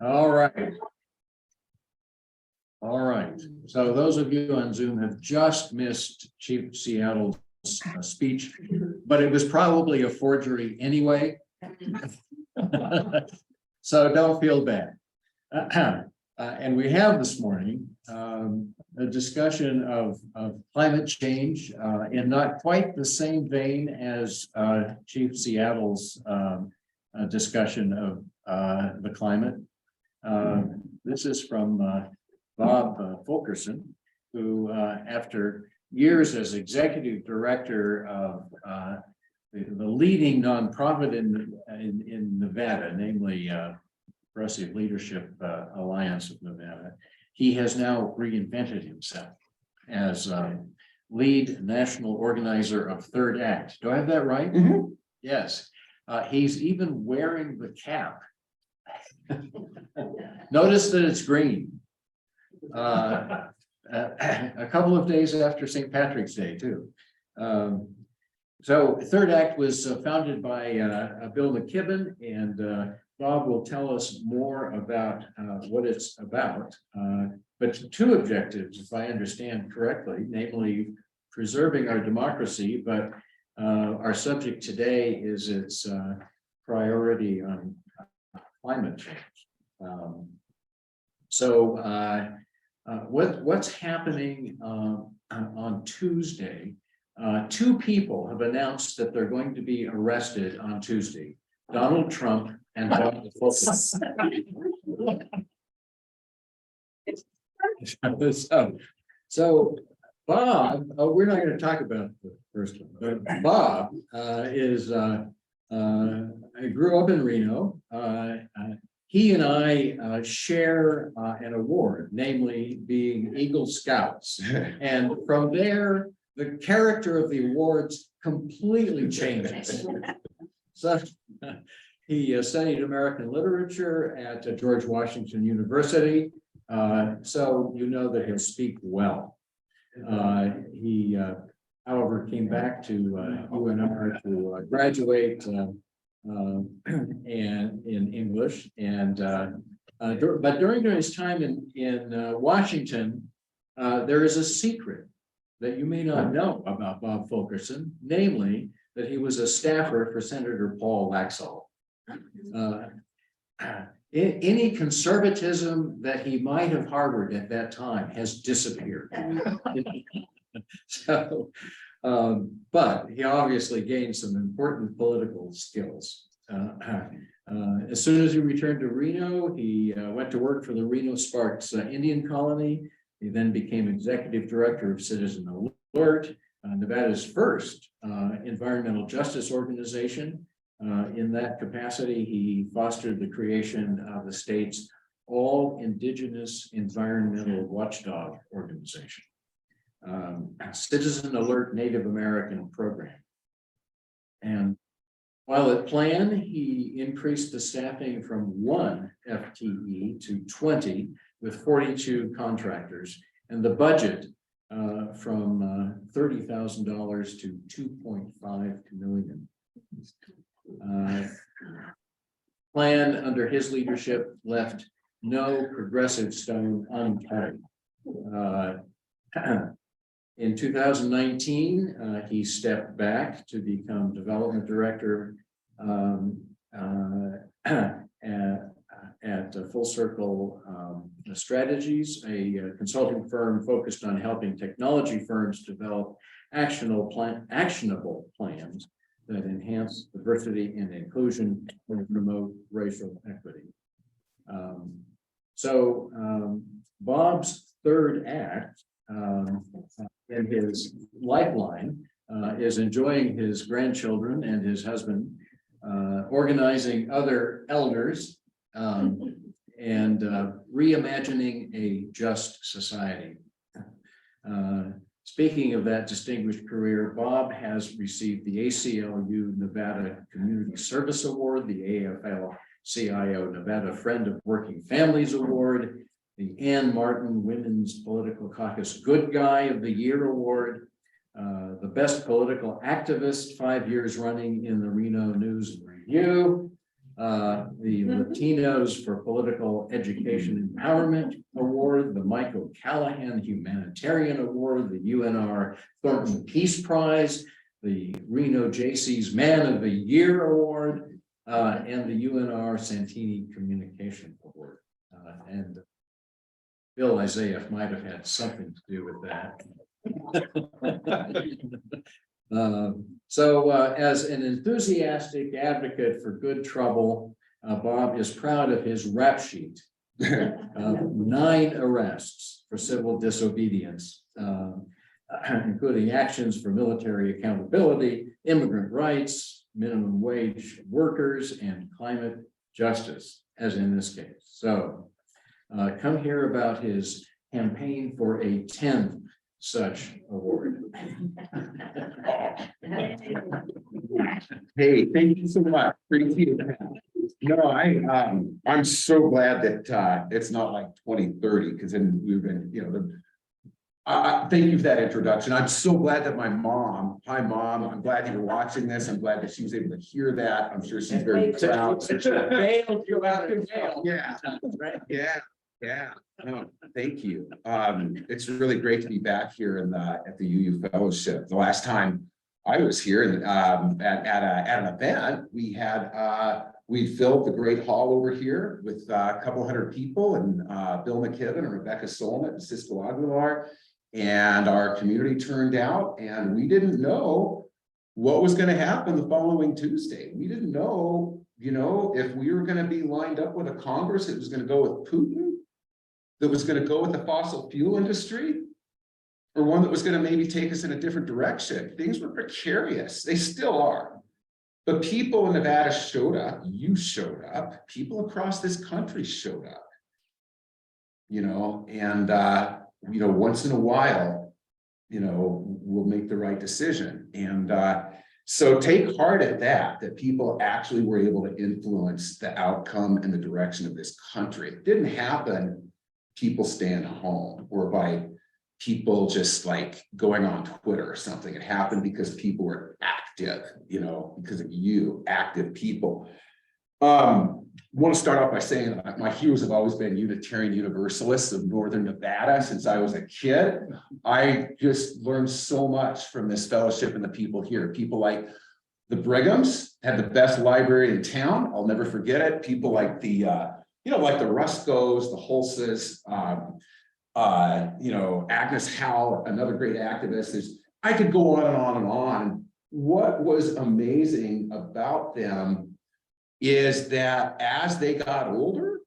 All right. All right. So those of you on Zoom have just missed Chief Seattle's speech, but it was probably a forgery anyway. So don't feel bad. And we have this morning a discussion of climate change in not quite the same vein as Chief Seattle's discussion of the climate. This is from Bob Fulkerson, who after years as executive director of the leading nonprofit in Nevada, namely Progressive Leadership Alliance of Nevada, he has now reinvented himself as lead national organizer of Third Act. Do I have that right? Mm-hmm. Yes. He's even wearing the cap. Notice that it's green. A couple of days after St. Patrick's Day, too. So Third Act was founded by Bill McKibben, and Bob will tell us more about what it's about. But two objectives, if I understand correctly, namely preserving our democracy, but our subject today is its priority on climate change. What's happening on Tuesday? Two people have announced that they're going to be arrested on Tuesday: Donald Trump and Bob Fulkerson. So Bob, we're not going to talk about the first one, but Bob I grew up in Reno. He and I share an award, namely being Eagle Scouts. And from there, the character of the awards completely changes. So he studied American literature at George Washington University. So you know that he'll speak well. He, however, came back to UNR to graduate and in English, and but during his time in Washington, there is a secret that you may not know about Bob Fulkerson, namely that he was a staffer for Senator Paul Laxalt. Any conservatism that he might have harbored at that time has disappeared. So, but he obviously gained some important political skills. As soon as he returned to Reno, he went to work for the Reno Sparks Indian Colony. He then became executive director of Citizen Alert, Nevada's first environmental justice organization. In that capacity, he fostered the creation of the state's all indigenous environmental watchdog organization, Citizen Alert Native American program. And while at plan, he increased the staffing from 1 FTE to 20 with 42 contractors, and the budget from $30,000 to $2.5 million. Plan under his leadership left no progressive stone unturned. In 2019, he stepped back to become development director at Full Circle Strategies, a consulting firm focused on helping technology firms develop actionable plans that enhance diversity and inclusion and promote racial equity. Bob's third act in his lifeline is enjoying his grandchildren and his husband, organizing other elders, and reimagining a just society. Speaking of that distinguished career, Bob has received the ACLU Nevada Community Service Award, the AFL-CIO Nevada Friend of Working Families Award, the Ann Martin Women's Political Caucus Good Guy of the Year Award, the Best Political Activist 5 years running in the Reno News and Review, the Latinos for Political Education Empowerment Award, the Michael Callahan Humanitarian Award, the UNR Thornton Peace Prize, the Reno JC's Man of the Year Award, and the UNR Santini Communication Award. And Bill Isaiah might have had something to do with that. As an enthusiastic advocate for good trouble, Bob is proud of his rap sheet. 9 arrests for civil disobedience, including actions for military accountability, immigrant rights, minimum wage workers, and climate justice, as in this case. So come hear about his campaign for a 10th such award. Hey, thank you so much. Appreciate that. No, I'm so glad that it's not like 2030, because then we've been, thank you for that introduction. I'm so glad that my mom, hi mom, I'm glad you were watching this. I'm glad that she was able to hear that. I'm sure she's very proud. Bailed you out of jail. Yeah, yeah. No, thank you. It's really great to be back here at the UU Fellowship. The last time I was here at an event, we filled the great hall over here with a couple hundred people, and Bill McKibben and Rebecca Solnit and Cisco Aguilar, and our community turned out, and we didn't know what was going to happen the following Tuesday. We didn't know, if we were going to be lined up with a Congress that was going to go with Putin, that was going to go with the fossil fuel industry, or one that was going to maybe take us in a different direction. Things were precarious. They still are. But people in Nevada showed up. You showed up. People across this country showed up. Once in a while, we'll make the right decision. And so take heart at that people actually were able to influence the outcome and the direction of this country. It didn't happen people staying home or by people just like going on Twitter or something. It happened because people were active, because of you, active people. I want to start off by saying that my heroes have always been Unitarian Universalists of Northern Nevada since I was a kid. I just learned so much from this fellowship and the people here. People like the Brighams had the best library in town. I'll never forget it. People like the like the Ruscos, the Hulses, Agnes Howell, another great activist. I could go on and on and on. What was amazing about them is that as they got older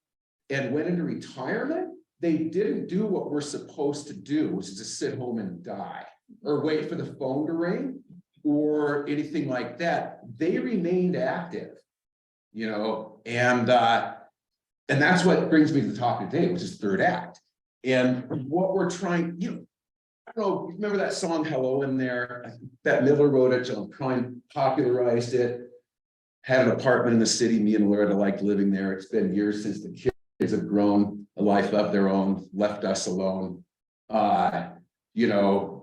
and went into retirement, they didn't do what we're supposed to do, which is to sit home and die or wait for the phone to ring or anything like that. They remained active, and that's what brings me to the topic today, which is third act. And what we're trying, I don't know, remember that song Hello in there? That Miller wrote it, John Prine popularized it, had an apartment in the city. Me and Loretta liked living there. It's been years since the kids have grown a life of their own, left us alone.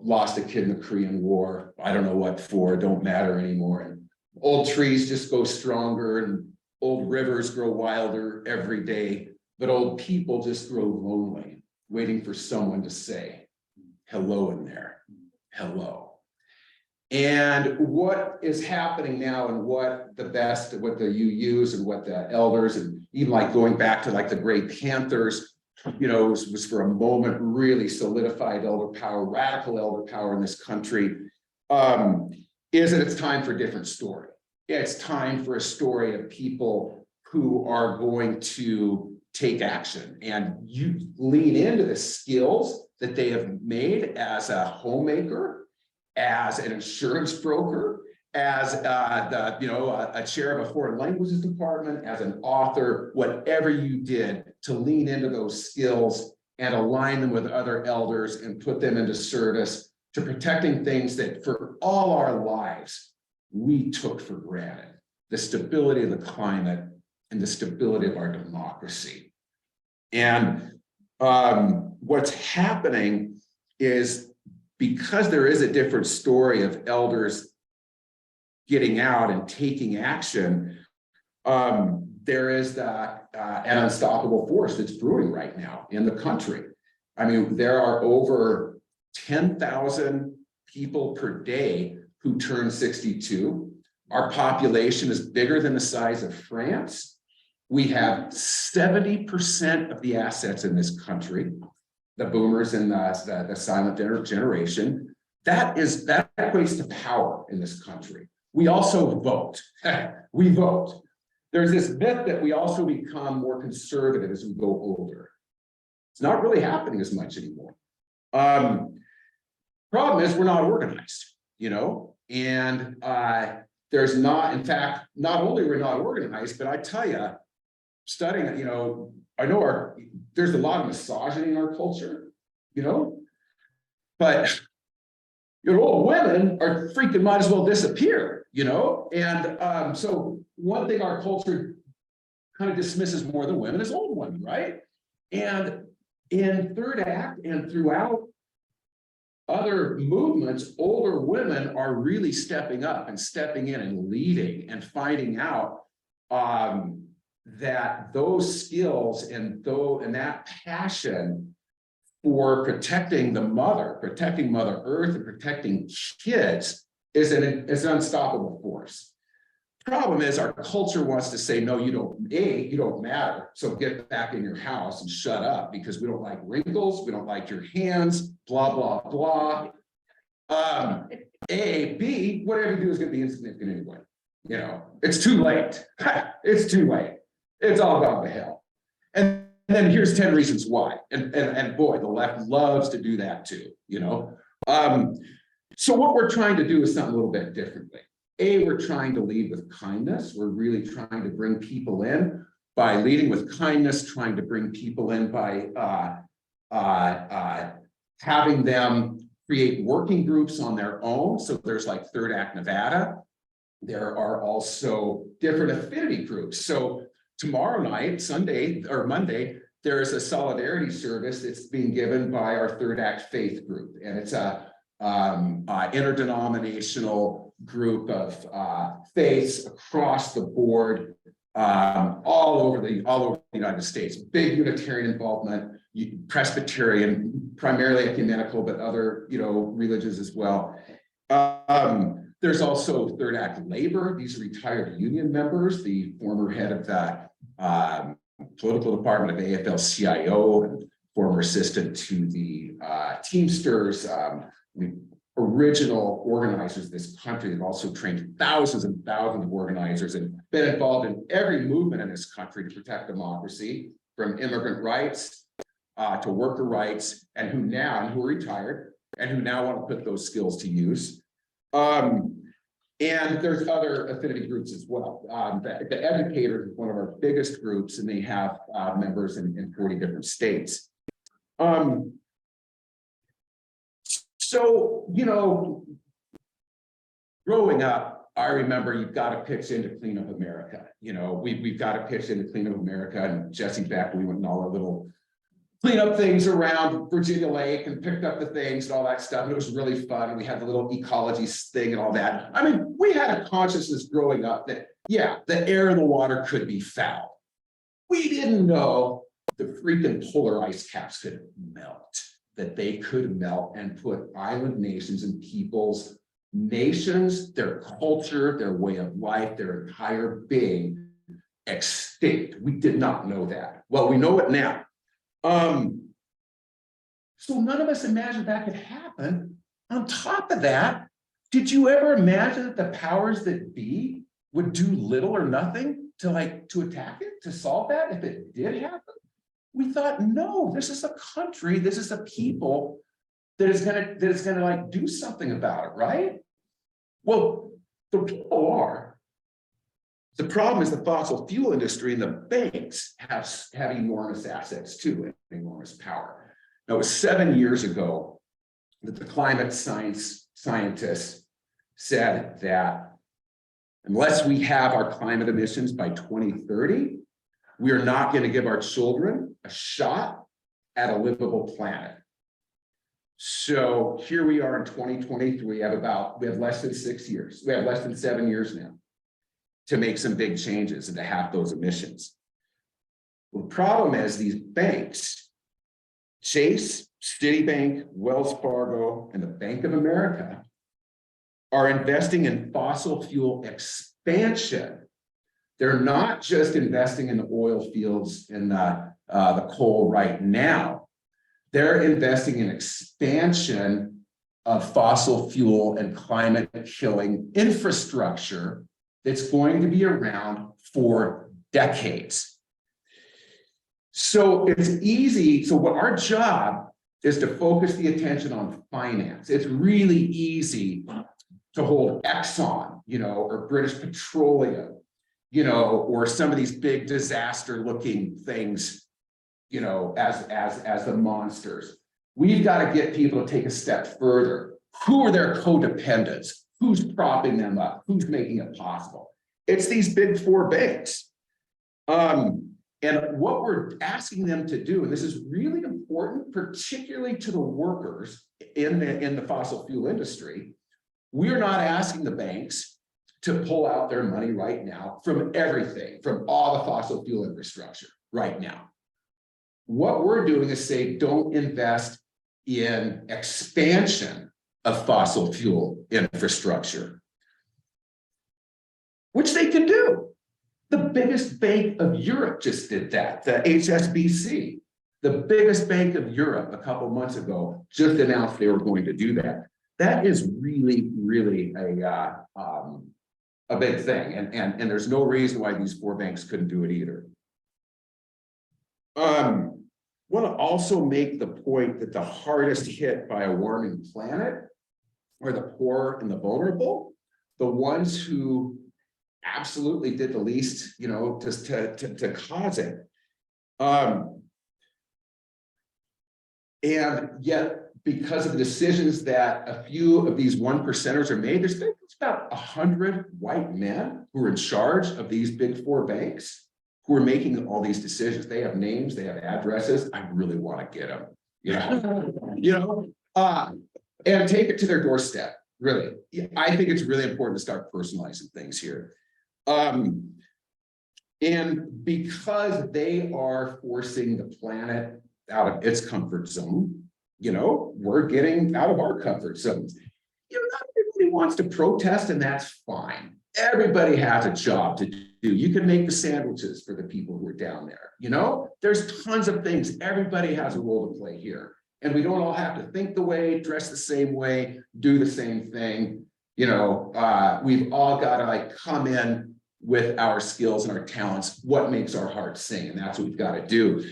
Lost a kid in the Korean War. I don't know what for, don't matter anymore. And old trees just go stronger and old rivers grow wilder every day, but old people just grow lonely, waiting for someone to say, hello in there, hello. And what is happening now and what the UUs and what the elders, and even like going back to like the Great Panthers, was for a moment really solidified elder power, radical elder power in this country, is that it's time for a different story. It's time for a story of people who are going to take action and you lean into the skills that they have made as a homemaker, as an insurance broker, as a chair of a foreign languages department, as an author, whatever you did to lean into those skills and align them with other elders and put them into service to protecting things that for all our lives we took for granted, the stability of the climate and the stability of our democracy. And what's happening is because there is a different story of elders getting out and taking action, there is an unstoppable force that's brewing right now in the country. I mean, there are over 10,000 people per day who turn 62. Our population is bigger than the size of France. We have 70% of the assets in this country, the boomers and the silent generation. That equates to power in this country. We also vote. We vote. There's this myth that we also become more conservative as we go older. It's not really happening as much anymore. Problem is we're not organized, you know, and there's not, in fact, not only we're not organized, but I tell you, studying, you know, I know there's a lot of misogyny in our culture, you know, but your old women are freaking might as well disappear, you know, and so one thing our culture kind of dismisses more than women is old women, right? And in third act and throughout other movements, older women are really stepping up and stepping in and leading and finding out that those skills and that passion for protecting the mother, protecting Mother Earth and protecting kids is an unstoppable force. Problem is our culture wants to say, no, you don't matter. So get back in your house and shut up because we don't like wrinkles. We don't like your hands, blah, blah, blah. B, whatever you do is going to be insignificant anyway. You know, it's too late. It's too late. It's all gone to hell. And then here's 10 reasons why. And boy, the left loves to do that too, you know. So what we're trying to do is something a little bit differently. We're trying to lead with kindness. We're really trying to bring people in by leading with kindness, trying to bring people in by having them create working groups on their own. So there's like Third Act Nevada. There are also different affinity groups. So tomorrow night, Sunday or Monday, there is a solidarity service that's being given by our Third Act Faith group. And it's a interdenominational group of faiths across the board, all over the United States. Big Unitarian involvement, Presbyterian, primarily ecumenical, but other religions as well. There's also Third Act Labor. These are retired union members. The former head of the political department of AFL-CIO and former assistant to the Teamsters. Original organizers of this country have also trained thousands and thousands of organizers and been involved in every movement in this country to protect democracy, from immigrant rights to worker rights, and who are retired and who now want to put those skills to use. And there's other affinity groups as well. The Educators is one of our biggest groups, and they have members in 40 different states. So, growing up, I remember you've got to pitch in to clean up America. We've got to pitch in to clean up America. And Jesse Beck, we went in all our little cleanup things around Virginia Lake and picked up the things and all that stuff. And it was really fun. And we had the little ecology thing and all that. I mean, we had a consciousness growing up that, yeah, the air and the water could be foul. We didn't know the freaking polar ice caps could melt. That they could melt and put island nations and peoples, nations, their culture, their way of life, their entire being extinct. We did not know that. Well, we know it now. So none of us imagined that could happen. On top of that, did you ever imagine that the powers that be would do little or nothing to attack it, to solve that if it did happen? We thought, no, this is a country, this is a people that is gonna do something about it, right? Well, the people are. The problem is the fossil fuel industry and the banks have enormous assets too, and enormous power. Now, it was 7 years ago that the climate scientists said that unless we have our climate emissions by 2030, we are not going to give our children a shot at a livable planet. So here we are in 2023. We have less than 6 years. We have less than 7 years now. to make some big changes and to have those emissions. The problem is these banks, Chase, Citibank, Wells Fargo, and the Bank of America, are investing in fossil fuel expansion. They're not just investing in the oil fields and the coal right now. They're investing in expansion of fossil fuel and climate killing infrastructure that's going to be around for decades. So it's easy. So what our job is to focus the attention on finance. It's really easy to hold Exxon, or British Petroleum, or some of these big disaster looking things, as the monsters. We've got to get people to take a step further. Who are their codependents? Who's propping them up? Who's making it possible? It's these big four banks. And what we're asking them to do, and this is really important, particularly to the workers in the fossil fuel industry, we're not asking the banks to pull out their money right now from everything, from all the fossil fuel infrastructure right now. What we're doing is say, don't invest in expansion of fossil fuel infrastructure, which they can do. The biggest bank of Europe just did that, the HSBC. The biggest bank of Europe a couple months ago just announced they were going to do that. That is really, really a big thing. And there's no reason why these four banks couldn't do it either. Want to also make the point that the hardest hit by a warming planet are the poor and the vulnerable, the ones who absolutely did the least, just to cause it. And yet, because of the decisions that a few of these 1%ers are made, there's about 100 white men who are in charge of these big four banks who are making all these decisions. They have names, they have addresses. I really want to get them, and take it to their doorstep. Really, I think it's really important to start personalizing things here. And because they are forcing the planet out of its comfort zone, we're getting out of our comfort zones. Not everybody wants to protest, and that's fine. Everybody has a job to do. You can make the sandwiches for the people who are down there. There's tons of things. Everybody has a role to play here. And we don't all have to think the way, dress the same way, do the same thing. We've all got to come in with our skills and our talents, what makes our hearts sing, and that's what we've got to do.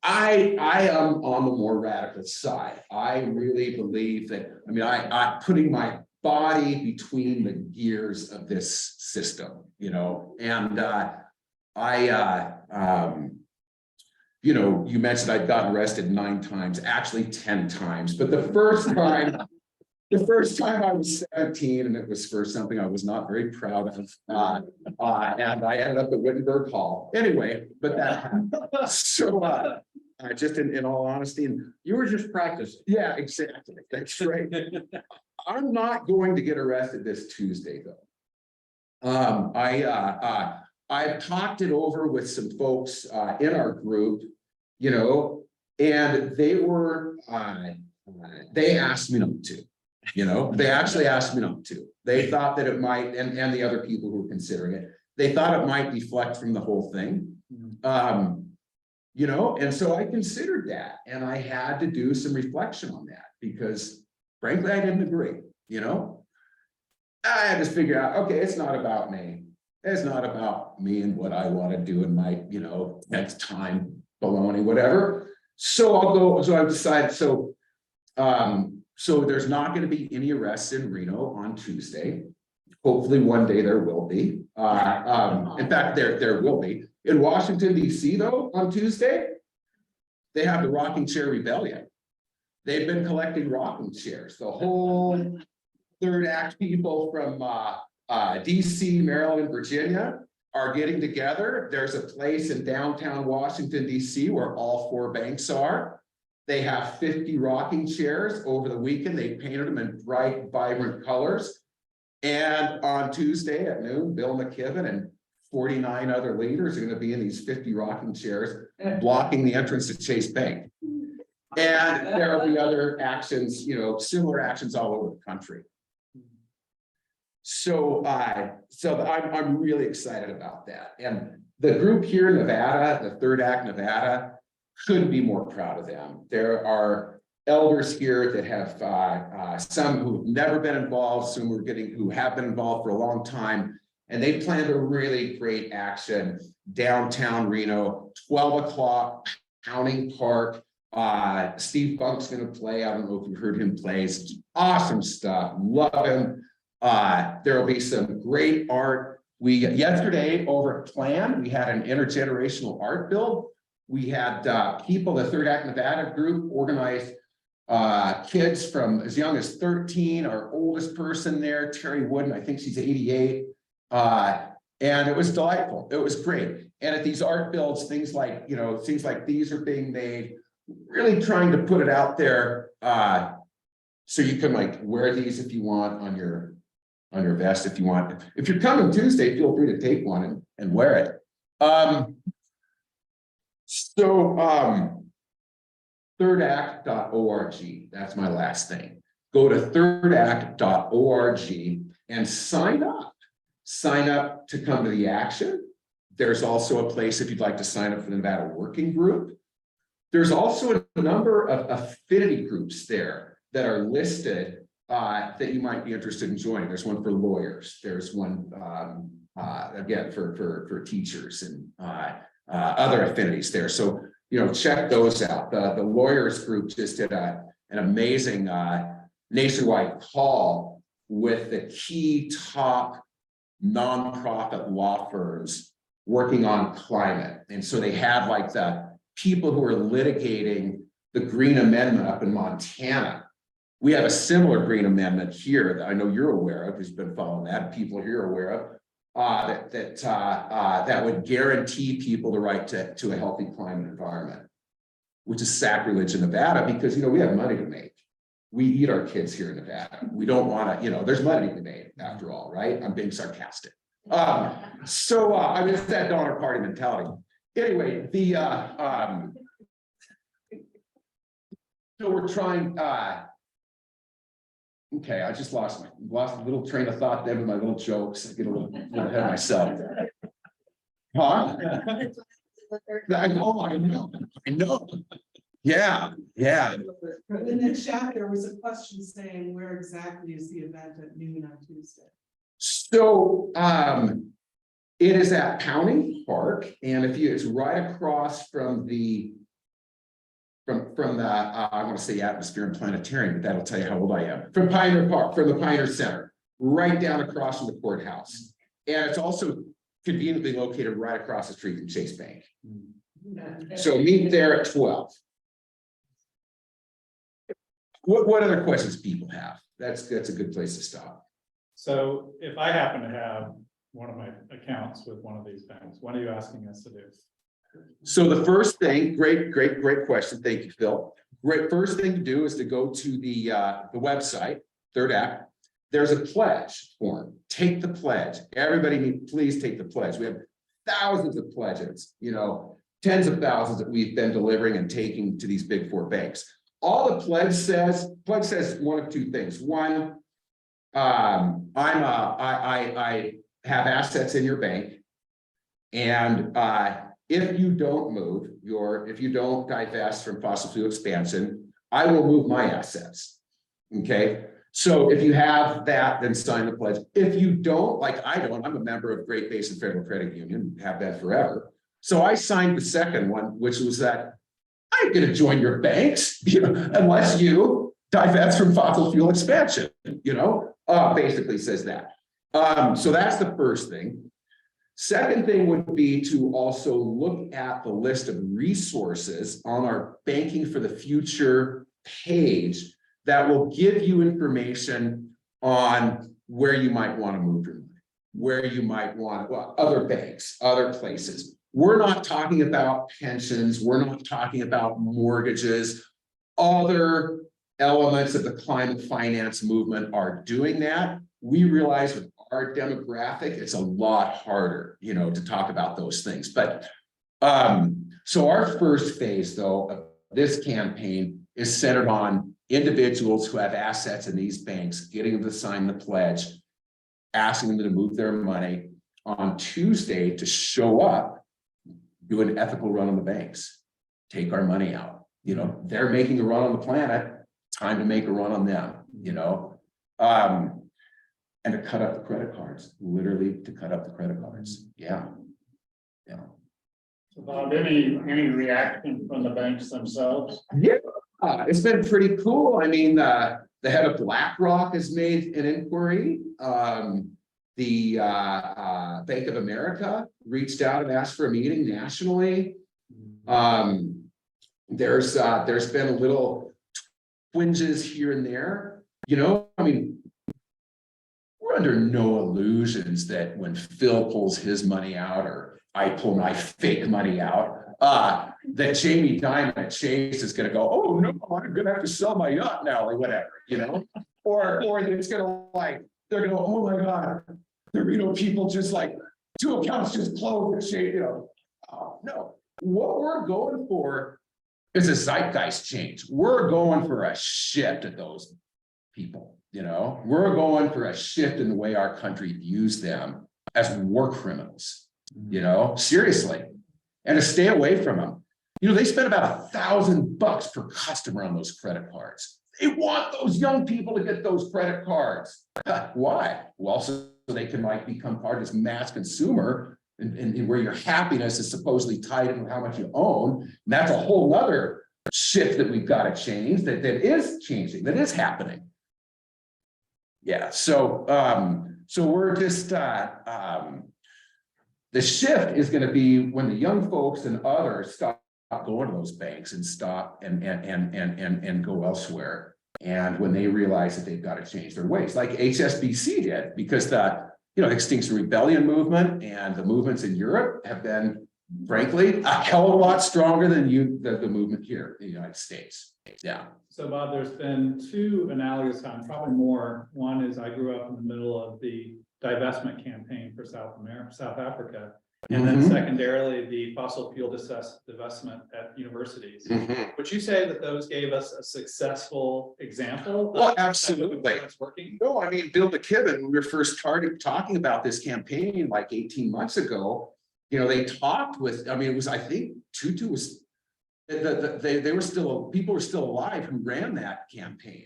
I am on the more radical side. I really believe that, I putting my body between the gears of this system, and you mentioned I'd gotten arrested 9 times, actually 10 times, but the first time I was 17, and it was for something I was not very proud of, and I ended up at Wittenberg Hall. Anyway, but that happened. So, just in all honesty, and You were just practicing. yeah, exactly. That's right. I'm not going to get arrested this Tuesday, though. I've talked it over with some folks in our group, and they asked me not to. They actually asked me not to. They thought that it might, and the other people who were considering it, they thought it might deflect from the whole thing. And so I considered that, and I had to do some reflection on that because frankly, I didn't agree, I had to figure out, okay, it's not about me. It's not about me and what I want to do in my, next time, baloney, whatever. So I've decided, so there's not going to be any arrests in Reno on Tuesday. Hopefully one day there will be. In fact, there will be. In Washington, D.C., though, on Tuesday, they have the rocking chair rebellion. They've been collecting rocking chairs. The whole third act people from D.C., Maryland, and Virginia are getting together. There's a place in downtown Washington, D.C., where all 4 banks are. They have 50 rocking chairs over the weekend. They painted them in bright, vibrant colors. And on Tuesday at noon, Bill McKibben and 49 other leaders are going to be in these 50 rocking chairs blocking the entrance to Chase Bank. And there will be other actions, you know, similar actions all over the country. So I'm really excited about that. And the group here in Nevada, the Third Act Nevada, couldn't be more proud of them. There are elders here that have some who've never been involved, some who have been involved for a long time, and they planned a really great action downtown Reno, 12 o'clock, Pounding Park. Steve Funk's going to play. I don't know if you've heard him play. It's awesome stuff. Love him. There will be some great art. Yesterday over at Plan, we had an intergenerational art build. We had people, the Third Act Nevada group organized kids from as young as 13, our oldest person there, Terry Wooden, I think she's 88. And it was delightful. It was great. And at these art builds, things like these are being made, really trying to put it out there. So you can like wear these if you want on your vest if you want. If you're coming Tuesday, feel free to take one and wear it. Thirdact.org, that's my last thing. Go to thirdact.org and sign up. Sign up to come to the action. There's also a place if you'd like to sign up for the Nevada Working Group. There's also a number of affinity groups there that are listed that you might be interested in joining. There's one for lawyers. There's one, again, for teachers and other affinities there. So, you know, check those out. The lawyers group just did an amazing nationwide call with the key top nonprofit law firms working on climate. And so they had like the people who are litigating the Green Amendment up in Montana. We have a similar Green Amendment here that I know you're aware of, because you've been following that, people here are aware of, that would guarantee people the right to a healthy climate environment, which is sacrilege in Nevada because, you know, we have money to make. We eat our kids here in Nevada. We don't want to, you know, there's money to be made after all, right? I'm being sarcastic. I mean, it's that Donner Party mentality. Anyway, so we're trying, okay, I just lost a little train of thought there with my little jokes. I get a little ahead of myself. Huh? I know. Yeah. In the chat, there was a question saying, where exactly is the event at noon on Tuesday? So it is at Pounding Park, and it's right across from the I want to say Atmosphere and Planetarium, but that'll tell you how old I am. From Pioneer Park, from the Pioneer Center, right down across from the courthouse. And it's also conveniently located right across the street from Chase Bank. So meet there at 12. What other questions people have? That's a good place to stop. So if I happen to have one of my accounts with one of these banks, what are you asking us to do? So the first thing, great question. Thank you, Phil. First thing to do is to go to the website, Third Act. There's a pledge form. Take the pledge. Everybody, please take the pledge. We have thousands of pledges, you know, tens of thousands that we've been delivering and taking to these big four banks. All the pledge says one of two things. One, I have assets in your bank, and if you don't move if you don't divest from fossil fuel expansion, I will move my assets. Okay. So if you have that, then sign the pledge. If you don't, like I don't, I'm a member of Great Basin Federal Credit Union, have been forever. So I signed the second one, which was that I ain't going to join your banks, you know, unless you divest from fossil fuel expansion, you know, basically says that. So that's the first thing. Second thing would be to also look at the list of resources on our Banking for the Future page that will give you information on where you might want to move your money, where you might want other banks, other places. We're not talking about pensions. We're not talking about mortgages. Other elements of the climate finance movement are doing that. we realize with our demographic, it's a lot harder, you know, to talk about those things. But so our first phase, though, of this campaign is centered on individuals who have assets in these banks, getting them to sign the pledge, asking them to move their money on Tuesday to show up, do an ethical run on the banks, take our money out. You know, they're making a run on the planet, time to make a run on them, you know. And to cut up the credit cards, literally to cut up the credit cards. Yeah. Yeah. About any reaction from the banks themselves? Yeah, it's been pretty cool. I mean, the head of BlackRock has made an inquiry. The Bank of America reached out and asked for a meeting nationally. There's been a little twinges here and there. You know, I mean, we're under no illusions that when Phil pulls his money out or I pull my fake money out, that Jamie Dimon at Chase is going to go, oh no, I'm going to have to sell my yacht now or whatever, you know, or it's going to like, they're going to go, oh my God, there, you know, people just like 2 accounts just closed at Chase, you know. No, what we're going for is a zeitgeist change. We're going for a shift at those people. You know, we're going for a shift in the way our country views them as war criminals, you know, seriously, and to stay away from them. You know, they spend about $1,000 per customer on those credit cards. They want those young people to get those credit cards. Why? Well, so they can like become part of this mass consumer and where your happiness is supposedly tied in with how much you own. And that's a whole other shift that we've got to change, that is changing, that is happening. Yeah, so we're just the shift is going to be when the young folks and others stop going to those banks and stop and go elsewhere, and when they realize that they've got to change their ways, like HSBC did, because the Extinction Rebellion movement and the movements in Europe have been, frankly, a hell of a lot stronger than the movement here in the United States. Yeah. So Bob, there's been 2 analogous times, probably more. One is I grew up in the middle of the divestment campaign for South Africa. And then secondarily, the fossil fuel divestment at universities. Would you say that those gave us a successful example? Well, absolutely. It's working. No, I mean, Bill McKibben, when we were first talking about this campaign like 18 months ago, you know, they talked with, I mean, it was, I think Tutu was, they were still, people were still alive who ran that campaign.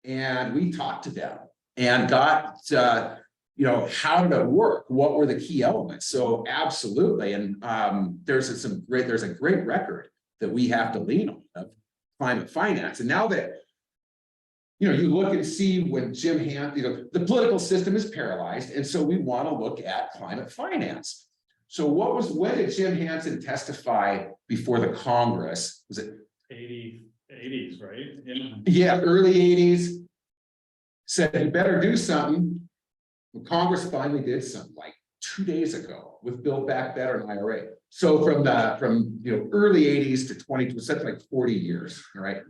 And we talked to them and got, you know, how did it work? What were the key elements? So absolutely. And there's a great record that we have to lean on of climate finance. And now that, you know, you look and see when Jim Hansen, you know, the political system is paralyzed. And so we want to look at climate finance. So when did Jim Hansen testify before the Congress? Was it 80s, right? Yeah, early 80s. Said you better do something. Well, Congress finally did something like 2 days ago with Build Back Better and IRA. So from early 80s to 20, something like 40 years. All right.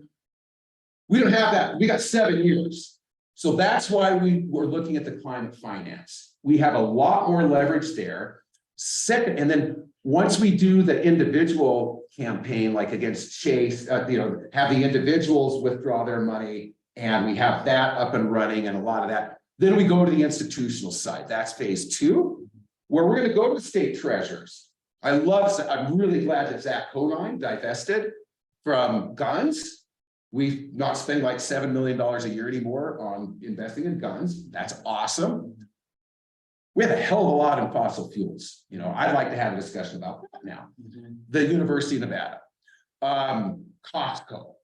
We don't have that. We got 7 years. So that's why we were looking at the climate finance. We have a lot more leverage there. Second, and then once we do the individual campaign, like against Chase, have the individuals withdraw their money, and we have that up and running, and a lot of that. Then we go to the institutional side. That's phase 2, where we're going to go to the state treasurers. I'm really glad that Zach Conine divested from guns. We're not spending like $7 million a year anymore on investing in guns. That's awesome. We have a hell of a lot in fossil fuels. You know, I'd like to have a discussion about that now. The University of Nevada, Costco,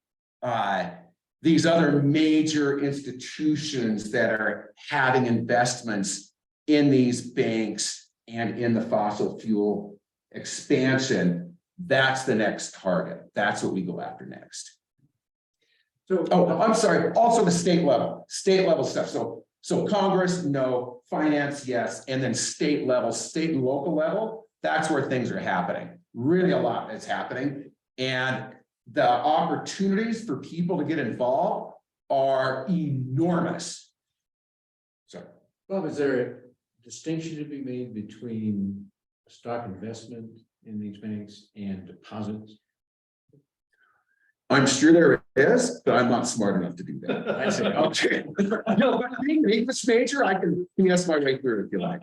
these other major institutions that are having investments in these banks and in the fossil fuel expansion. That's the next target. That's what we go after next. So, I'm sorry. Also the state level stuff. So Congress, no. Finance, yes. And then state level, state and local level, that's where things are happening. Really a lot is happening. And the opportunities for people to get involved are enormous. So Bob, is there a distinction to be made between stock investment in these banks and deposits? I'm sure there is, but I'm not smart enough to do that. I see, Okay. No, but being an English major, I can guess my way through it if you like.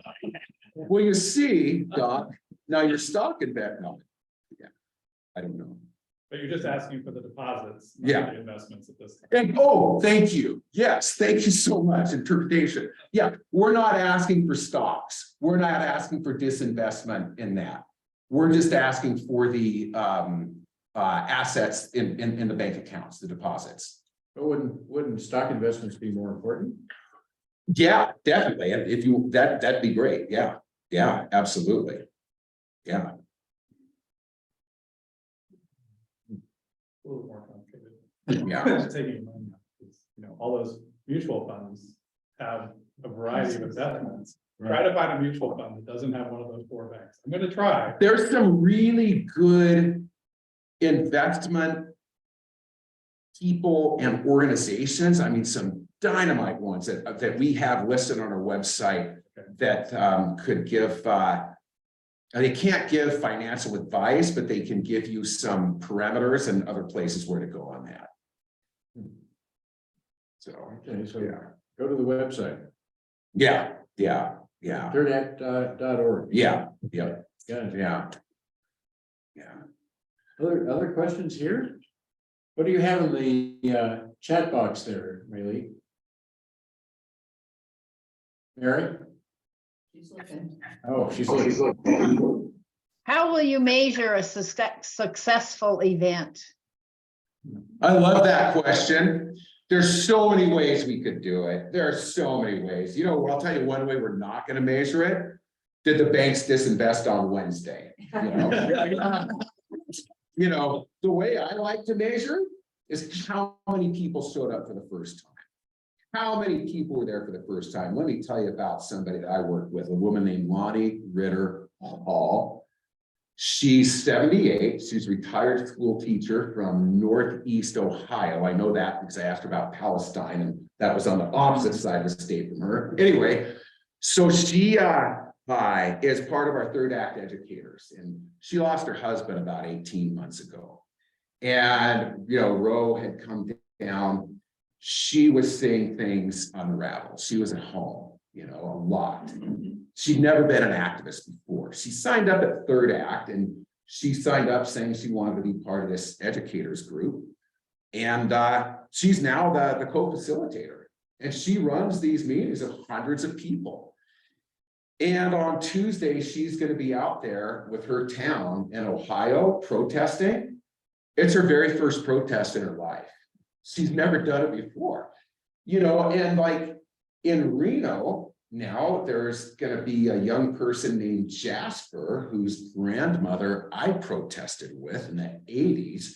Well, you see, Doc, now your stock investment. No. Yeah, I don't know. But you're just asking for the deposits. not Yeah. The investments at this time. And oh, thank you. Yes, thank you so much. Interpretation. Yeah, we're not asking for stocks. We're not asking for disinvestment in that. We're just asking for the assets in the bank accounts, the deposits. But wouldn't stock investments be more important? Yeah, definitely. And if you, that'd be great. Yeah, yeah, absolutely. Yeah. A little more complicated. Yeah. Taking money out, because, all those mutual funds have a variety of investments. Try to find a mutual fund that doesn't have one of those 4 banks. I'm gonna try. There's some really good investment people and organizations. I mean, some dynamite ones that we have listed on our website that could give they can't give financial advice, but they can give you some parameters and other places where to go on that. So, Okay, so yeah. go to the website, Yeah. thirdact.org. Yeah. Got it. Yeah. Other questions here? What do you have in the chat box there, Maylee? Mary? She's looking. Oh, she's looking. How will you measure a successful event? I love that question. There's so many ways we could do it. There are so many ways. I'll tell you one way we're not going to measure it. Did the banks disinvest on Wednesday? The way I like to measure is how many people showed up for the first time. How many people were there for the first time? Let me tell you about somebody that I work with, a woman named Lonnie Ritter Hall. She's 78. She's a retired school teacher from Northeast Ohio. I know that because I asked her about Palestine, and that was on the opposite side of the state from her. Anyway, so she is part of our Third Act educators, and she lost her husband about 18 months ago. And, Roe had come down. She was seeing things unravel. She was at home, a lot. She'd never been an activist before. She signed up at Third Act, and she signed up saying she wanted to be part of this educators group. And she's now the co-facilitator, and she runs these meetings of hundreds of people. And on Tuesday, she's going to be out there with her town in Ohio protesting. It's her very first protest in her life. She's never done it before, and like in Reno, now there's going to be a young person named Jasper, whose grandmother I protested with in the 80s.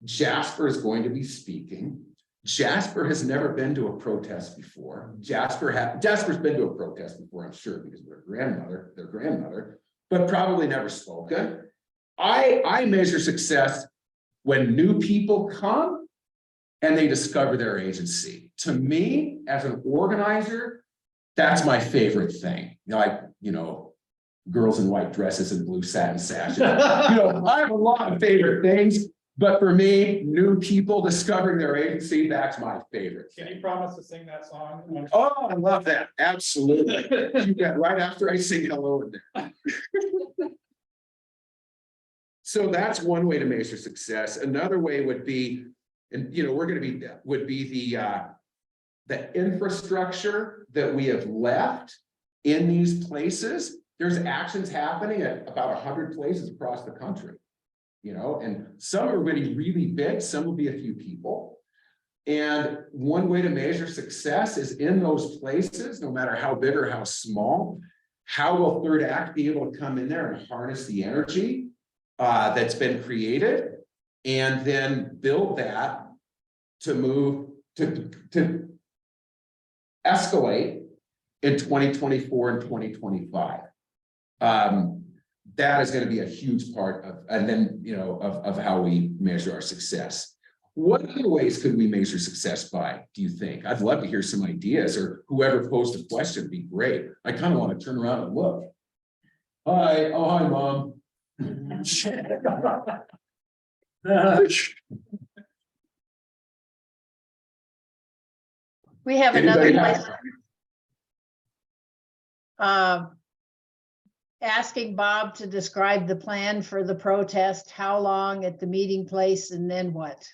Jasper is going to be speaking. Jasper has never been to a protest before. Jasper's been to a protest before, I'm sure, because of their grandmother, but probably never spoken. I measure success when new people come and they discover their agency. To me, as an organizer, that's my favorite thing. Girls in white dresses and blue satin sashes. I have a lot of favorite things, but for me, new people discovering their agency, that's my favorite. Can you promise to sing that song? Oh, I love that. Absolutely. You got right after I sing hello in there. So that's one way to measure success. Another way would be, and would be the infrastructure that we have left in these places. There's actions happening at about 100 places across the country, and some are really, really big. Some will be a few people. And one way to measure success is in those places, no matter how big or how small, how will Third Act be able to come in there and harness the energy that's been created, and then build that to move to escalate in 2024 and 2025. That is going to be a huge part of, and then, of how we measure our success. What other ways could we measure success by, do you think? I'd love to hear some ideas, or whoever posed the question would be great. I kind of want to turn around and look. Hi, oh, hi, Mom. We have another Anybody have- question. Asking Bob to describe the plan for the protest, how long at the meeting place, and then what?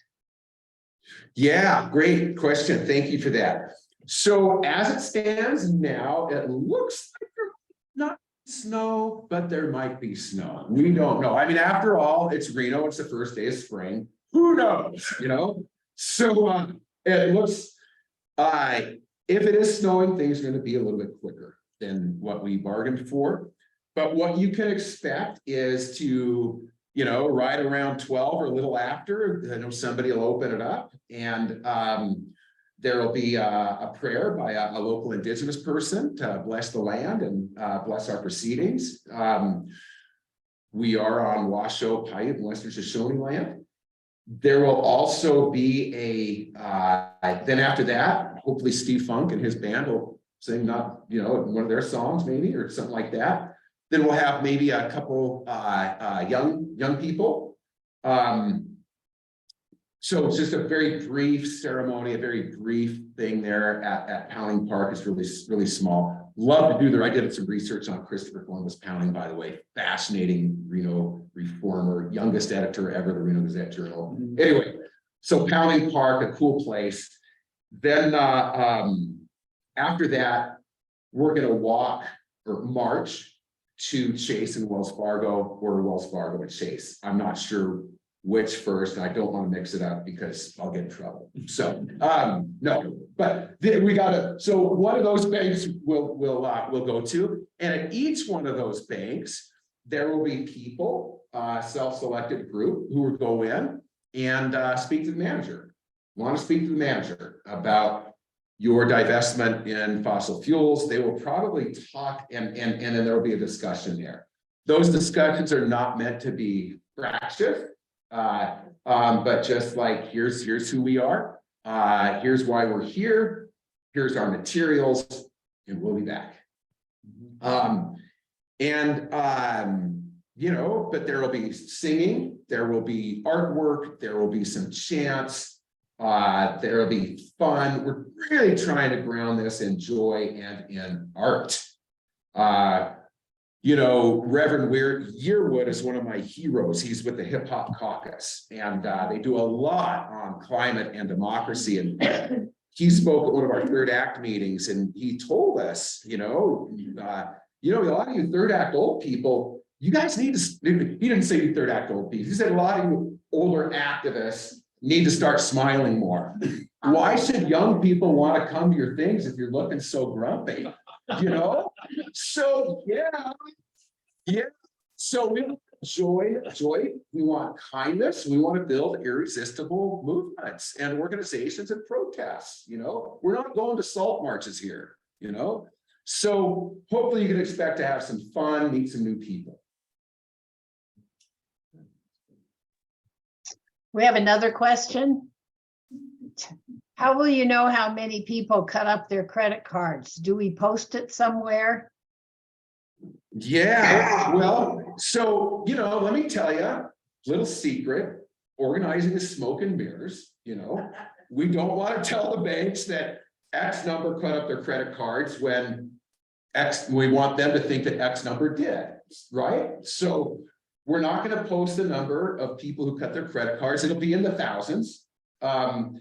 Yeah, great question. Thank you for that. So as it stands now, it looks like there's not snow, but there might be snow. We don't know. I mean, after all, it's Reno. It's the first day of spring. Who knows, you know? So it looks, if it is snowing, things are going to be a little bit quicker than what we bargained for. But what you can expect is to, you know, right around 12 or a little after, I know somebody will open it up, and there'll be a prayer by a local indigenous person to bless the land and bless our proceedings. We are on Washoe, Paiute, and Western Shoshone land. There will also be then after that, hopefully Steve Funk and his band will sing, not, you know, one of their songs maybe, or something like that. Then we'll have maybe a couple young people. So it's just a very brief ceremony, a very brief thing there at Pounding Park. It's really small. Love to do there. I did some research on Christopher Columbus Pounding, by the way. Fascinating Reno reformer, youngest editor ever, the Reno Gazette Journal. Anyway, so Pounding Park, a cool place. Then after that, we're going to walk or march to Chase and Wells Fargo, or Wells Fargo and Chase. I'm not sure which first. I don't want to mix it up because I'll get in trouble. So no, but we gotta. So one of those banks we'll go to, and at each one of those banks, there will be people, self-selected group, who will go in and speak to the manager. Want to speak to the manager about your divestment in fossil fuels. They will probably talk, and then there will be a discussion there. Those discussions are not meant to be fractious, but just like, here's who we are, here's why we're here, here's our materials, and we'll be back. You know, but there will be singing, there will be artwork, there will be some chants. There will be fun. We're really trying to ground this in joy and in art. You know, Reverend Yearwood is one of my heroes. He's with the Hip Hop Caucus, and they do a lot on climate and democracy. And he spoke at one of our third act meetings, and he told us, a lot of you third act old people, you guys need to. He didn't say you third act old people. He said a lot of you older activists need to start smiling more. Why should young people want to come to your things if you're looking so grumpy? You know? So yeah. So we want joy. We want kindness. We want to build irresistible movements and organizations and protests. You know, we're not going to salt marches here. You know, so hopefully you can expect to have some fun, meet some new people. We have another question. How will you know how many people cut up their credit cards? Do we post it somewhere? Yeah, well, so, let me tell you, little secret, organizing is smoke and mirrors, we don't want to tell the banks that X number cut up their credit cards when we want them to think that X number did, right? So we're not going to post the number of people who cut their credit cards. It'll be in the thousands. And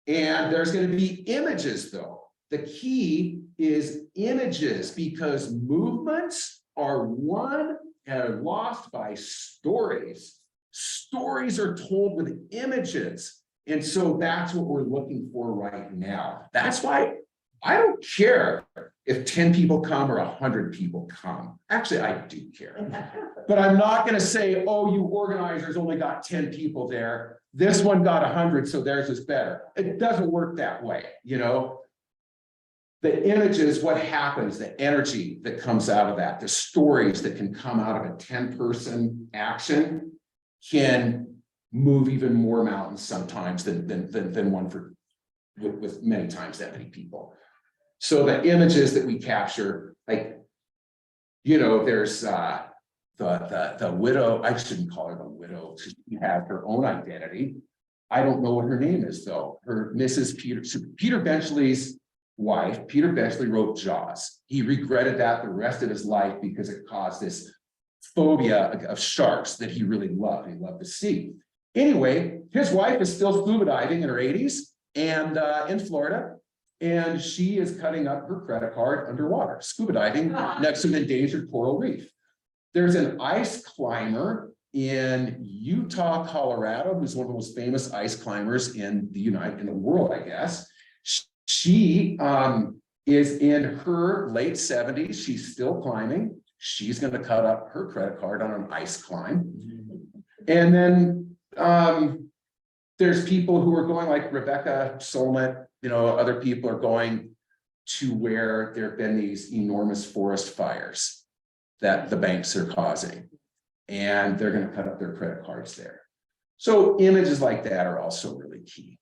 there's going to be images, though. The key is images, because movements are won and are lost by stories. Stories are told with images. And so that's what we're looking for right now. That's why I don't care if 10 people come or 100 people come. Actually, I do care. But I'm not going to say, oh, you organizers only got 10 people there. This one got 100, so theirs is better. It doesn't work that way, The images, what happens, the energy that comes out of that, the stories that can come out of a 10-person action can move even more mountains sometimes than one for with many times that many people. So the images that we capture, like, you know, there's the widow, I shouldn't call her the widow, she has her own identity. I don't know what her name is though. Her Mrs. Peter Benchley's wife. Peter Benchley wrote Jaws. He regretted that the rest of his life because it caused this phobia of sharks that he really loved. He loved the sea. Anyway, his wife is still scuba diving in her 80s and in Florida. And she is cutting up her credit card underwater, scuba diving next to an endangered coral reef. There's an ice climber in Utah, Colorado, who's one of the most famous ice climbers in the world, I guess. She is in her late 70s. She's still climbing. She's going to cut up her credit card on an ice climb. And then there's people who are going like Rebecca Solnit, you know, other people are going to where there have been these enormous forest fires that the banks are causing. And they're going to cut up their credit cards there. So images like that are also really key.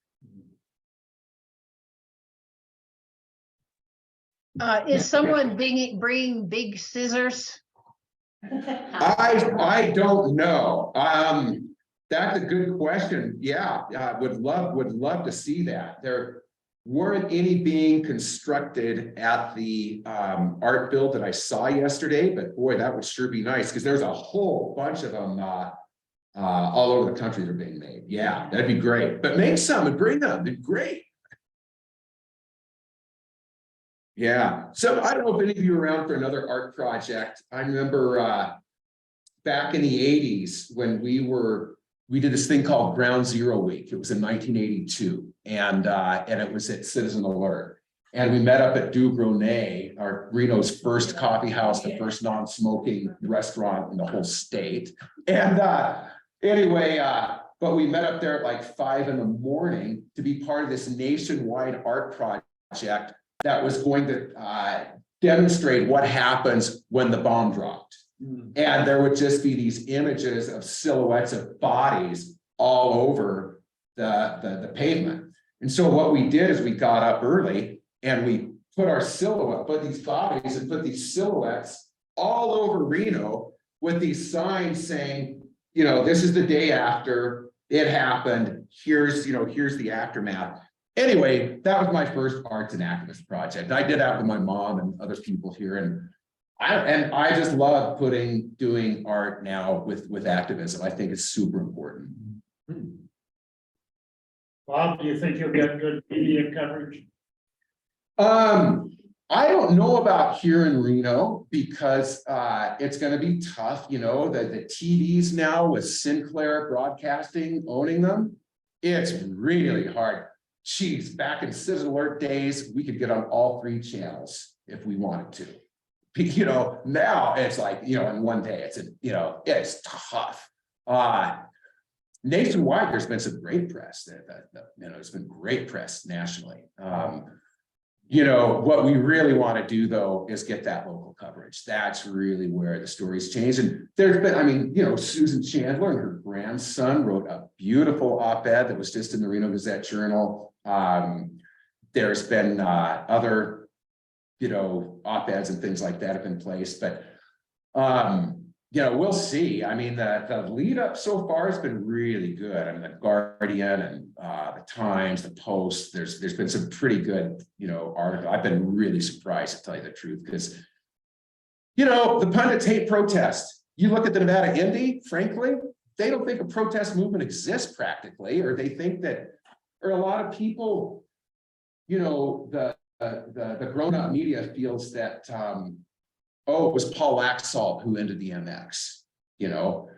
Is someone bringing big scissors? I don't know. That's a good question. Yeah, would love to see that. There weren't any being constructed at the art build that I saw yesterday, but boy, that would sure be nice because there's a whole bunch of them all over the country that are being made. Yeah, that'd be great. But make some and bring them. They're great. Yeah. So I don't know if any of you are around for another art project. I remember back in the 80s when we did this thing called Ground Zero Week. It was in 1982, and it was at Citizen Alert. And we met up at Du Grenay, Reno's first coffee house, the first non-smoking restaurant in the whole state. And anyway, but we met up there at like 5 a.m. to be part of this nationwide art project that was going to demonstrate what happens when the bomb dropped. And there would just be these images of silhouettes of bodies all over the pavement. And so what we did is we got up early and we put these bodies and put these silhouettes all over Reno with these signs saying, you know, this is the day after it happened. Here's the aftermath. Anyway, that was my first arts and activist project. I did that with my mom and other people here. And I just love doing art now with activism. I think it's super important. Bob, do you think you'll get good media coverage? I don't know about here in Reno because it's going to be tough. You know, the TVs now with Sinclair Broadcasting owning them, it's really hard. Geez, back in Citizen Alert days, we could get on all 3 channels if we wanted to. You know, now it's like, you know, in one day, it's tough. Nationwide, there's been some great press it's been great press nationally. You know, what we really want to do though, is get that local coverage. That's really where the stories change. And there's been, I mean, you know, Susan Chandler and her grandson wrote a beautiful op-ed that was just in the Reno Gazette-Journal. There's been other, you know, op-eds and things like that have been placed, but you know, we'll see. I mean, the lead up so far has been really good. I mean, the Guardian and the Times, the Post, there's been some pretty good, you know, articles. I've been really surprised, to tell you the truth, because, you know, the pundits hate protest. You look at the Nevada Indy, frankly, they don't think a protest movement exists practically, or they think that, or a lot of people, you know, the grown-up media feels that oh, it was Paul Laxalt who ended the MX, you know.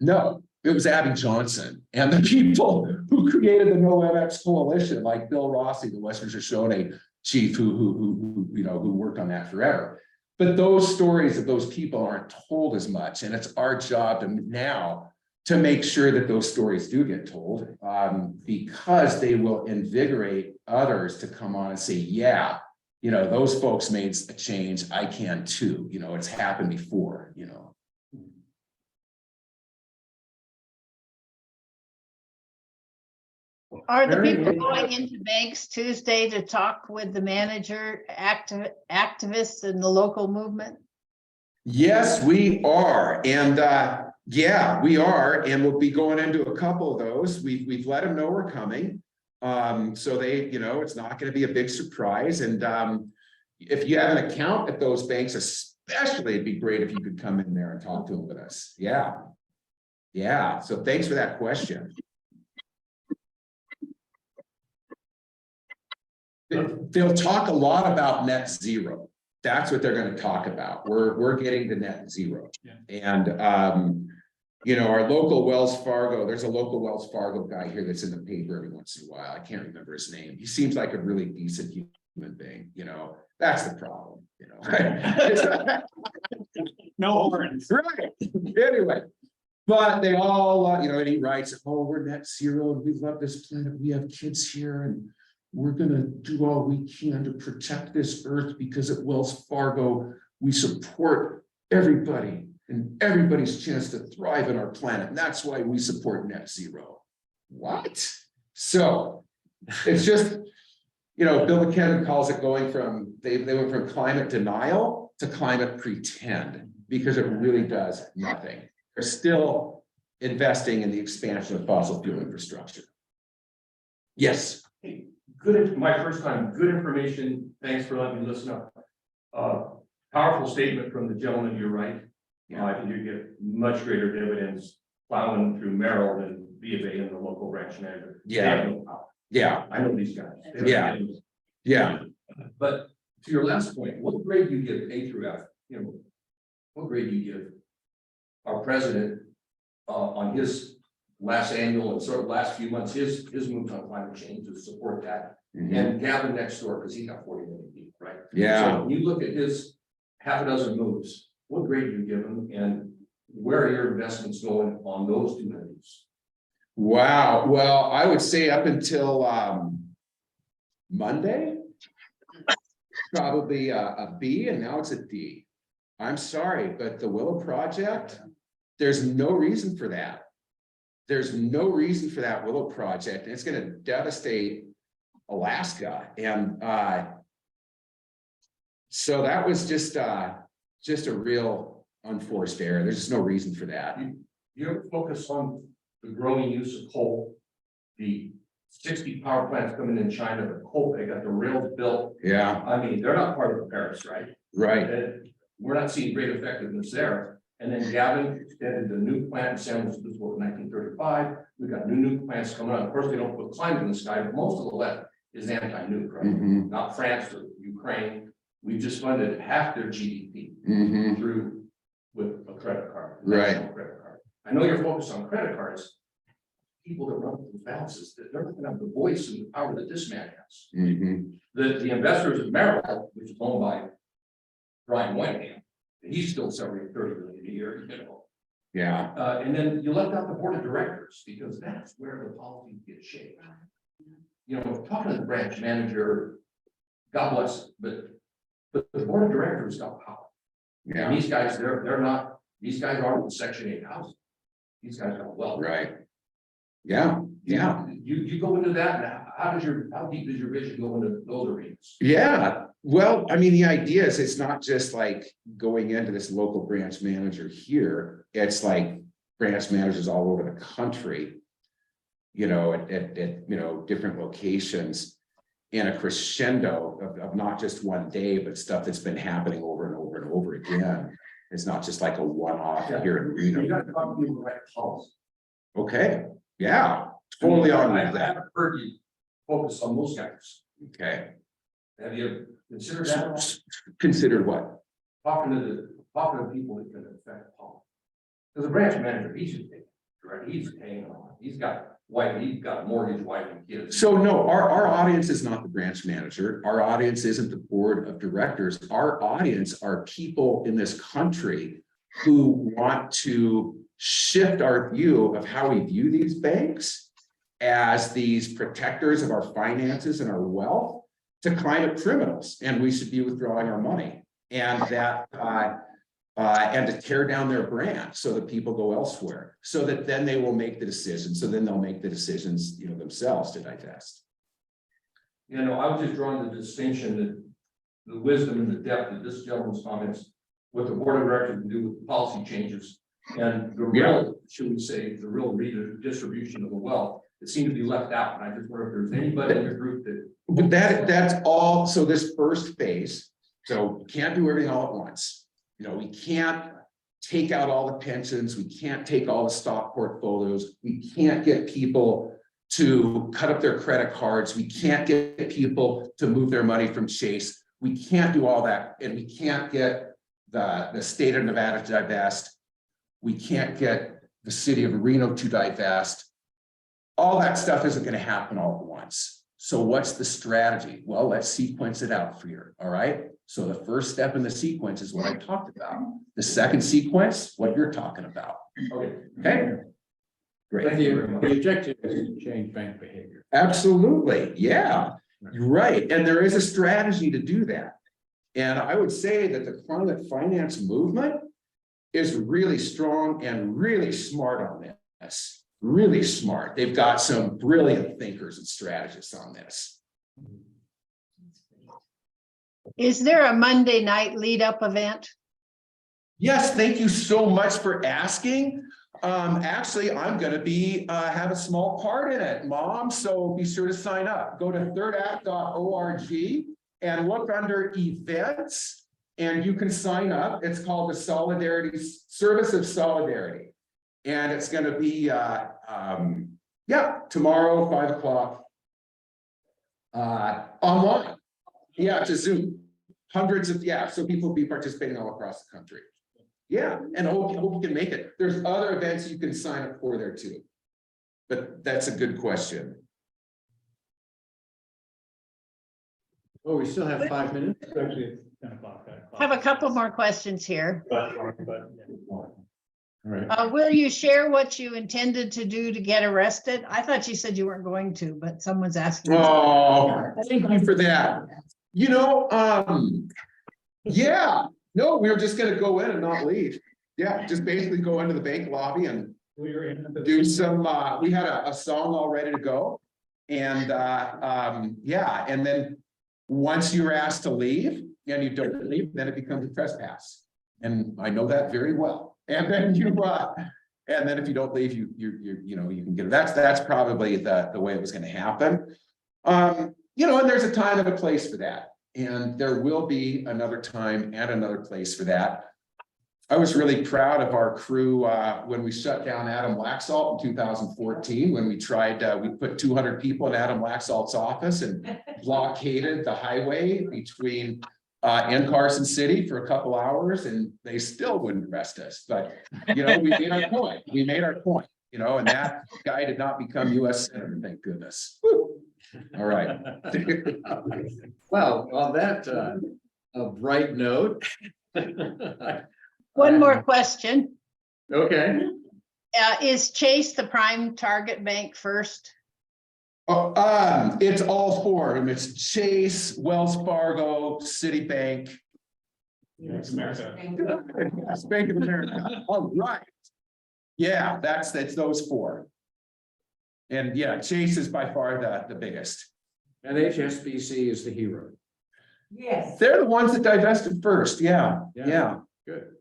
No, it was Abby Johnson and the people who created the No MX Coalition, like Bill Rossi, the Western Shoshone chief who worked on that forever. But those stories of those people aren't told as much, and it's our job now to make sure that those stories do get told, because they will invigorate others to come on and say, yeah, you know, those folks made a change. I can too. You know, it's happened before, you know. Are the Very people good. going into banks Tuesday to talk with the manager, activists in the local movement? Yes, we are. And yeah, we are. And we'll be going into a couple of those. We've let them know we're coming. So they, it's not going to be a big surprise. And if you have an account at those banks, especially, it'd be great if you could come in there and talk to them with us. Yeah. Yeah. So thanks for that question. They'll talk a lot about net zero. That's what they're going to talk about. We're getting to net zero. Yeah. And our local Wells Fargo, there's a local Wells Fargo guy here that's in the paper every once in a while. I can't remember his name. He seems like a really decent human being, that's the problem, No horns. Right. Anyway, but they all, and he writes, oh, we're net zero and we love this planet. We have kids here and we're gonna do all we can to protect this earth because at Wells Fargo, we support everybody and everybody's chance to thrive on our planet. And that's why we support net zero. What? So it's just, Bill McKibben calls it going from, they went from climate denial to climate pretend because it really does nothing. They're still investing in the expansion of fossil fuel infrastructure. Yes. Hey, good, my first time, good information. Thanks for letting me listen up. Powerful statement from the gentleman, you're right. I think you get much greater dividends plowing through Merrill than B of A and the local branch manager. They have no power. Yeah. I know these guys. They don't Yeah. get any- Yeah. But to your last point, what grade do you give A through F? What grade do you give our president on his last annual and sort of last few months, his moves on climate change to support that? Mhm. And Gavin next door, because he got 40 million people, right? Yeah. So when you look at his half a dozen moves, what grade do you give him and where are your investments going on those two moves? Wow. Well, I would say up until Monday, probably a B, and now it's a D. I'm sorry, but the Willow Project, there's no reason for that. There's no reason for that Willow Project, and it's going to devastate Alaska. And so that was just a real unforced error. There's just no reason for that. You ever focus on the growing use of coal? The 60 power plants coming in China, the coal, they got the rails built. Yeah, I mean, they're not part of the Paris, right? right. We're not seeing great effectiveness there. And then Gavin extended the new plant in San Francisco in 1935. We've got new plants coming on. Of course, they don't put climate in the sky, but most of the left is anti-nuke, right? Mhm. Not France or Ukraine. We just funded half their GDP Mhm. through with a credit card. Right. national credit card. I know you're focused on credit cards. People that run those balances, they're not gonna have the voice and the power that this man has. Mhm. The investors of Merrill, which is owned by Brian Whitehead, he's still selling 30 million a year, Yeah. and then you left out the board of directors because that's where the policies get shaped. Talking to the branch manager, God bless, but the board of directors got power. Yeah. And these guys, these guys aren't in Section 8 housing. These guys got wealth. Right. Yeah. Yeah. You go into that now. How deep does your vision go into those arenas? Yeah. Well, I mean, the idea is it's not just like going into this local branch manager here. It's like branch managers all over the country, at different locations in a crescendo of not just one day, but stuff that's been happening over and over and over again. It's not just like a one-off here in You Reno. got to talk to the right policy. Okay. Yeah. Totally on I with that. haven't heard you focus on those guys. Okay. Have you considered that? Considered what? Talking to people that can affect policy. Because the branch manager, he's just paying, right? He's paying on. He's got mortgage, wife and kids. So no, our audience is not the branch manager. Our audience isn't the board of directors. Our audience are people in this country who want to shift our view of how we view these banks as these protectors of our finances and our wealth to climate criminals. And we should be withdrawing our money. And that And to tear down their brand so that people go elsewhere, so that then they will make the decision. So then they'll make the decisions, themselves to divest. I was just drawing the distinction that the wisdom and the depth of this gentleman's comments, what the board of directors can do with policy changes. And the real, should we say, the real redistribution of the wealth that seemed to be left out. And I just wonder if there's anybody in your group that. But that's all. So this first phase, so we can't do everything all at once. We can't take out all the pensions. We can't take all the stock portfolios. We can't get people to cut up their credit cards. We can't get people to move their money from Chase. We can't do all that. And we can't get the state of Nevada to divest. We can't get the city of Reno to divest. All that stuff isn't going to happen all at once. So what's the strategy? Well, let's sequence it out for you. All right. So the first step in the sequence is what I talked about. The second sequence, what you're talking about. Okay. Okay. Great. But the objective is to change bank behavior. Absolutely. Yeah, you're right. And there is a strategy to do that. And I would say that the climate finance movement is really strong and really smart on this. Really smart. They've got some brilliant thinkers and strategists on this. Is there a Monday night lead up event? Yes, thank you so much for asking. Actually, I'm going to be have a small part in it, Mom. So be sure to sign up. Go to thirdact.org and look under events, and you can sign up. It's called the Solidarity Service of Solidarity, and it's going to be tomorrow 5 o'clock online. Yeah, to Zoom. Hundreds of so people will be participating all across the country. Yeah, and hope you can make it. There's other events you can sign up for there too. But that's a good question. Oh, we still have 5 minutes. Actually, it's 10 o'clock. I have a couple more questions here. All right. Will you share what you intended to do to get arrested? I thought you said you weren't going to, but someone's asking. Oh, thank you for that. Yeah, no, we were just gonna go in and not leave. Yeah, just basically go into the bank lobby and do some, we had a song all ready to go. And and then once you're asked to leave and you don't leave, then it becomes a trespass. And I know that very well. And then and then if you don't leave, you can get it. That's probably the way it was gonna happen. And there's a time and a place for that. And there will be another time and another place for that. I was really proud of our crew when we shut down Adam Laxalt in 2014, when we tried, we put 200 people in Adam Laxalt's office and blockaded the highway between and Carson City for a couple hours, and they still wouldn't arrest us. But, we made our point. We made our point, and that guy did not become U.S. Senator, thank goodness. Woo. All right. Well, on that a bright note. One more question. Okay. Is Chase the prime target bank first? It's all four of them. It's Chase, Wells Fargo, Citibank. Bank of America. Yes, Bank of America. All right. Yeah, that's those four. And yeah, Chase is by far the biggest. And HSBC is the hero. Yes. They're the ones that divested first. Yeah. Good,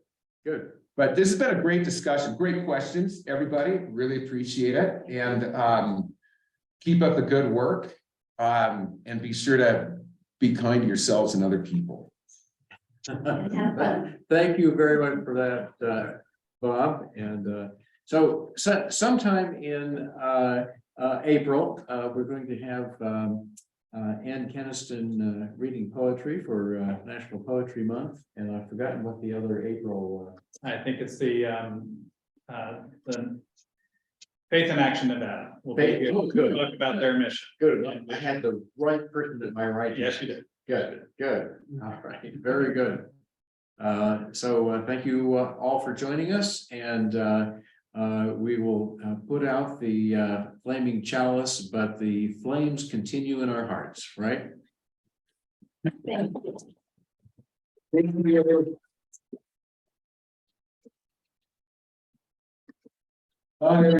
good. But this has been a great discussion, great questions, everybody. Really appreciate it. And keep up the good work. And be sure to be kind to yourselves and other people. Thank you very much for that, Bob. And so sometime in April, we're going to have Ann Keniston reading poetry for National Poetry Month. And I've forgotten what the other April. I think it's the Faith in Action Nevada. We'll Faith- oh, good. Talk about their mission. Good. I had the right person at my right. Yes, you did. Good. All right, very good. So thank you all for joining us, and we will put out the flaming chalice, but the flames continue in our hearts, right? Thank you. Thank you. Bye.